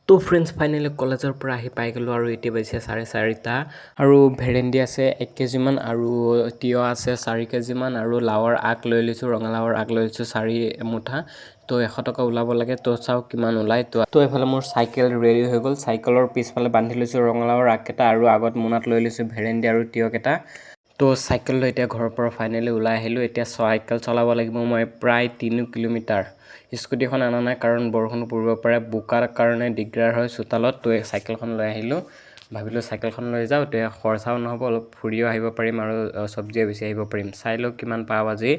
তো friends finally কলেজৰ পৰা আহি পাই গ'লোঁ আৰু এতিয়া বাজিছে 4:30 আৰু ভেৰেন্দি আছে 1 কেজিমান আৰু তিয়হ আছে 4 কেজিমান আৰু লাওৰ আগ লৈ লৈছোঁ ৰঙালাওৰ আগ লৈ লৈছোঁ 4 মুঠা তো 100 টকা ওলাব লাগে তো চাও কিমান ওলাই তো এফালে মোৰ চাইকেল ৰেডি হৈ গ'ল চাইকেলৰ পিছফালে বান্ধি লৈছোঁ ৰঙালাওৰ আগকেইটা আৰু আগত মোনাত লৈ লৈছোঁ ভেৰেন্দি আৰু তিয়হকেইটা তো চাইকেল লৈ এতিয়া ঘৰৰ পৰা ফাইনেলি ওলাই আহিলোঁ এতিয়া চাইকেল চলাব লাগিব মই প্ৰায় 3 কিলোমিটাৰ স্কুটিখন আনা নাই কাৰণ বৰষুণ পৰিব পাৰে বোকাৰ কাৰণে দিগদাৰ হয় চোতালত তো চাইকেলখন লৈ আহিলোঁ ভাবিলোঁ চাইকেলখন লৈ যাওঁ তো খৰচাও নহ'ব অলপ ফুৰিও আহিব পাৰিম আৰু চব্জিও বেছি আহিব পাৰিম চাই লওঁ কিমান পাওঁ আজি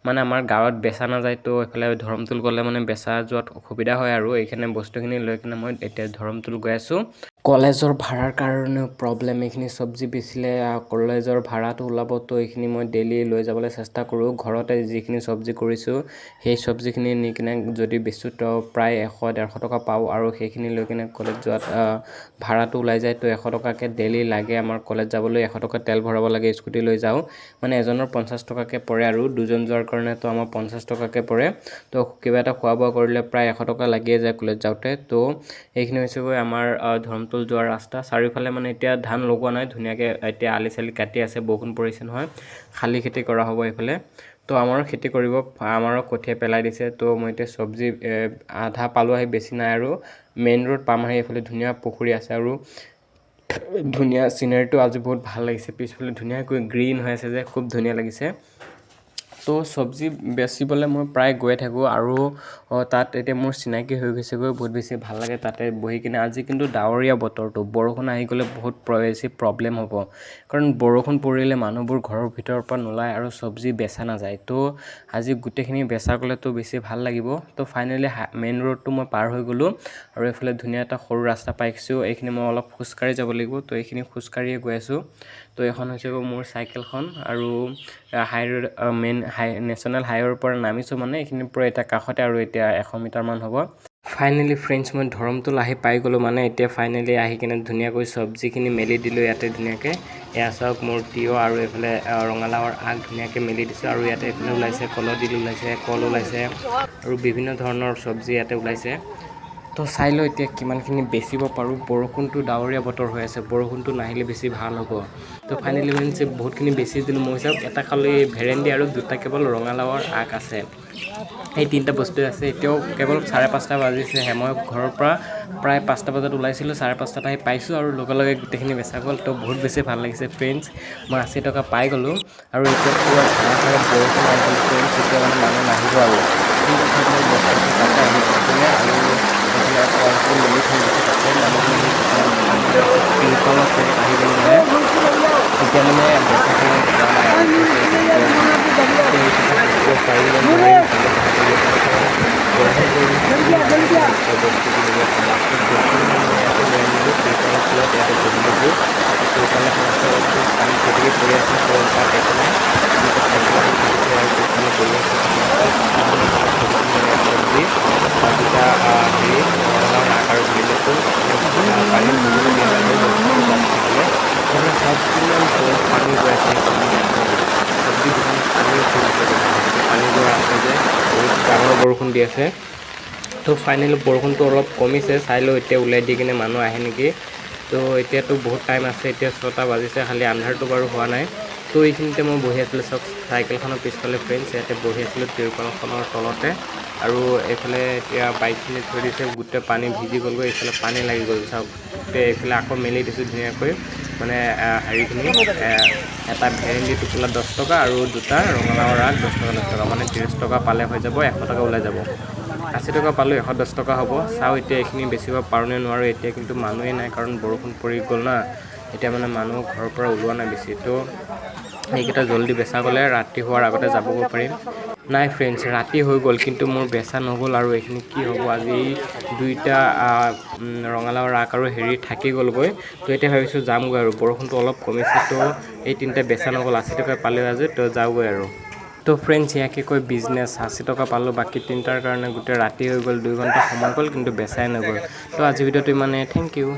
মানে আমাৰ গাঁৱত বেচা নাযায় তো এইফালে ধৰমতুল গ'লে মানে বেচা যোৱাত অসুবিধা হয় আৰু এইখিনি বস্তুখিনি লৈ কিনে মই এতিয়া ধৰমতুল গৈ আছোঁ কলেজৰ ভাড়াৰ কাৰণেও প্ৰব্লেম এইখিনি চব্জি বেচিলে কলেজৰ ভাড়াটো ওলাব তো এইখিনি মই ডেইলি লৈ যাবলৈ চেষ্টা কৰোঁ ঘৰতে যিখিনি চব্জি কৰিছোঁ সেই চব্জিখিনি নি কিনে যদি বেচোঁ তো প্ৰায় 100-150 টকা পাওঁ আৰু সেইখিনি লৈ কিনে কলেজ যোৱাত ভাড়াটো ওলাই যায় তো 100 টকাকৈ ডেইলি লাগে আমাৰ কলেজ যাবলৈ 100 টকা তেল ভৰাব লাগে স্কুটি লৈ যাওঁ মানে এজনৰ 50 টকাকৈ পৰে আৰু দুজন যোৱাৰ কাৰণে তো আমাৰ 50 টকাকৈ পৰে তো কিবা এটা খোৱা বোৱা কৰিলে প্ৰায় 100 টকা লাগিয়ে যায় কলেজ যাওঁতে তো এইখিনি হৈছে গৈ আমাৰ ধৰমতুল যোৱাৰ ৰাস্তা চাৰিওফালে মানে এতিয়া ধান লগোৱা নাই ধুনীয়াকৈ এতিয়া আলি চালি কাটি আছে বৰষুণ পৰিছে নহয় খালী খেতি কৰা হ'ব এইফালে তো আমাৰো খেতি কৰিব আমাৰো কঠীয়া পেলাই দিছে তো মই এতিয়া চব্জি আধা পালোঁ আহি বেছি নাই আৰু মেইন ৰোড পাম আহি এইফালে ধুনীয়া পুখুৰী আছে আৰু ধুনীয়া চিনাৰীটো আজি বহুত ভাল লাগিছে পিছফালে ধুনীয়াকৈ গ্ৰীণ হৈ আছে যে খুব ধুনীয়া লাগিছে তো চব্জি বেচিবলৈ মই প্ৰায় গৈ থাকোঁ আৰু তাত এতিয়া মোৰ চিনাকি হৈ গৈছেগৈ বহুত বেছি ভাল লাগে তাতে বহি কিনে আজি কিন্তু ডাৱৰীয়া বতৰটো বৰষুণ আহি গ'লে বহুত বেছি প্ৰব্লেম হ'ব কাৰণ বৰষুণ পৰিলে মানুহবোৰ ঘৰৰ ভিতৰৰ পৰা নোলায় আৰু চব্জি বেচা নাযায় তো আজি গোটেইখিনি বেচা গ'লেতো বেছি ভাল লাগিব তো ফাইনেলি মেইন ৰোডটো মই পাৰ হৈ গ'লোঁ আৰু এইফালে ধুনীয়া এটা সৰু ৰাস্তা পাইছোঁ এইখিনি মই অলপ খোজকাঢ়ি যাব লাগিব তো এইখিনি খোজকাঢ়িয়ে গৈ আছোঁ তো এইখন হৈছে মোৰ চাইকেলখন আৰু হাই ৰোড মেইন নেশ্যনেল হাইৱেৰ পৰা নামিছোঁ মানে এইখিনিৰ পৰা এতিয়া কাষতে আৰু এতিয়া 100 মিটাৰমান হ'ব ফাইনেলি ফ্ৰেণ্ডছ মই ধৰমতুল আহি পাই গ'লোঁ মানে এতিয়া ফাইনেলি আহি কিনে ধুনীয়াকৈ চব্জিখিনি মেলি দিলোঁ ইয়াতে ধুনীয়াকৈ এয়া চাওক মোৰ তিয়হ আৰু এইফালে ৰঙালাওৰ আগ ধুনীয়াকৈ মেলি দিছোঁ আৰু ইয়াতে এইফালে ওলাইছে কলডিল ওলাইছে কল ওলাইছে আৰু বিভিন্ন ধৰণৰ চব্জি ইয়াতে ওলাইছে তো চাই লওঁ এতিয়া কিমানখিনি বেচিব পাৰোঁ বৰষুণটো ডাৱৰীয়া বতৰ হৈ আছে বৰষুণটো নাহিলে বেছি ভাল হ'ব তো ফাইনেলি মানে বহুতখিনি বেছি দিলোঁ মই চাওক এটা খালি ভেৰেন্দি আৰু দুটা কেৱল ৰঙালাওৰ আগ আছে এই তিনিটা বস্তুৱে আছে এতিয়াও কেৱল 5:30 বাজিছেহে মই ঘৰৰ পৰা প্ৰায় 5টা বজাত ওলাইছিলোঁ 5:30 আহি পাইছোঁ আৰু লগে লগে গোটেইখিনি বেচা গ'ল তো বহুত বেছি ভাল লাগিছে ফ্ৰেণ্ডছ মই 80 টকা পাই গ'লোঁ আৰু এতিয়া পুৰা ধাৰাসাৰে বৰষুণ আহি গ'ল ফ্ৰেণ্ডছ এতিয়া মানে মানুহ নাহিব আৰু কিন্তু সেইবিলাক বস্তুটো তাতে আহি থাকিলে আৰু এইফালে কলটো মেলি থৈ দিছে তাতে মানুহখিনি তিৰপালত আহি গ'ল মানে এতিয়া মানে বেচাখিনি যোৱা নাই আৰু পাৰিলে নোৱাৰি বৰষুণ দি আছে তো ফাইনেলি বৰষুণটো অলপ কমিছে চাই লওঁ এতিয়া ওলাই দি কিনে মানুহ আহে নেকি তো এতিয়াতো বহুত টাইম আছে এতিয়া 6টা বাজিছে খালি আন্ধাৰটো বাৰু হোৱা নাই তো এইখিনিতে মই বহি আছিলোঁ চাওক চাইকেলখনৰ পিছফালে ফ্ৰেণ্ডছ ইয়াতে বহি আছিলোঁ তিৰপালখনৰ তলতে আৰু এইফালে এতিয়া বাইকখিনি থৈ দিছে গোটেই পানী ভিজি গ'লগৈ এইফালে পানী লাগি গ'ল চাওক এইফালে আকৌ মেলি দিছোঁ ধুনীয়াকৈ মানে হেৰিখিনি এটা ভেৰেন্দি টোপোলা 10 টকা আৰু দুটা ৰঙালাওৰ আগ 10 টকা মানে 30 টকা পালে হৈ যাব 100 টকা ওলাই যাব 80 টকা পালোঁ 110 টকা হ'ব চাওঁ এতিয়া এইখিনি বেচিব পাৰোঁ নে নোৱাৰোঁ এতিয়া কিন্তু মানুহেই নাই কাৰণ বৰষুণ পৰি গ'ল না এতিয়া মানে মানুহ ঘৰৰ পৰা ওলোৱা নাই বেছি তো এইকেইটা জল্দি বেচা গ'লে ৰাতি হোৱাৰ আগতে যাবগৈ পাৰিম নাই ফ্ৰেণ্ডছ ৰাতি হৈ গ'ল কিন্তু মোৰ বেচা নগ'ল আৰু এইখিনি কি হ'ব আজি দুইটা ৰঙালাওৰ আগ আৰু হেৰি থাকি গ'লগৈ তো এতিয়া ভাবিছোঁ যামগৈ আৰু বৰষুণটো অলপ কমিছে তো এই তিনিটা বেচা নগ'ল 80 টকা পালোঁ আজি তো যাওঁগৈ আৰু তো ফ্ৰেণ্ডছ ইয়াকে কৈ বিজনেছ 80 টকা পালোঁ বাকী তিনিটাৰ কাৰণে গোটেই ৰাতি হৈ গ'ল 2 ঘণ্টা সময় গ'ল কিন্তু বেচাই নগ'ল তো আজি ভিডিঅ'টো ইমানে থেংক ইউ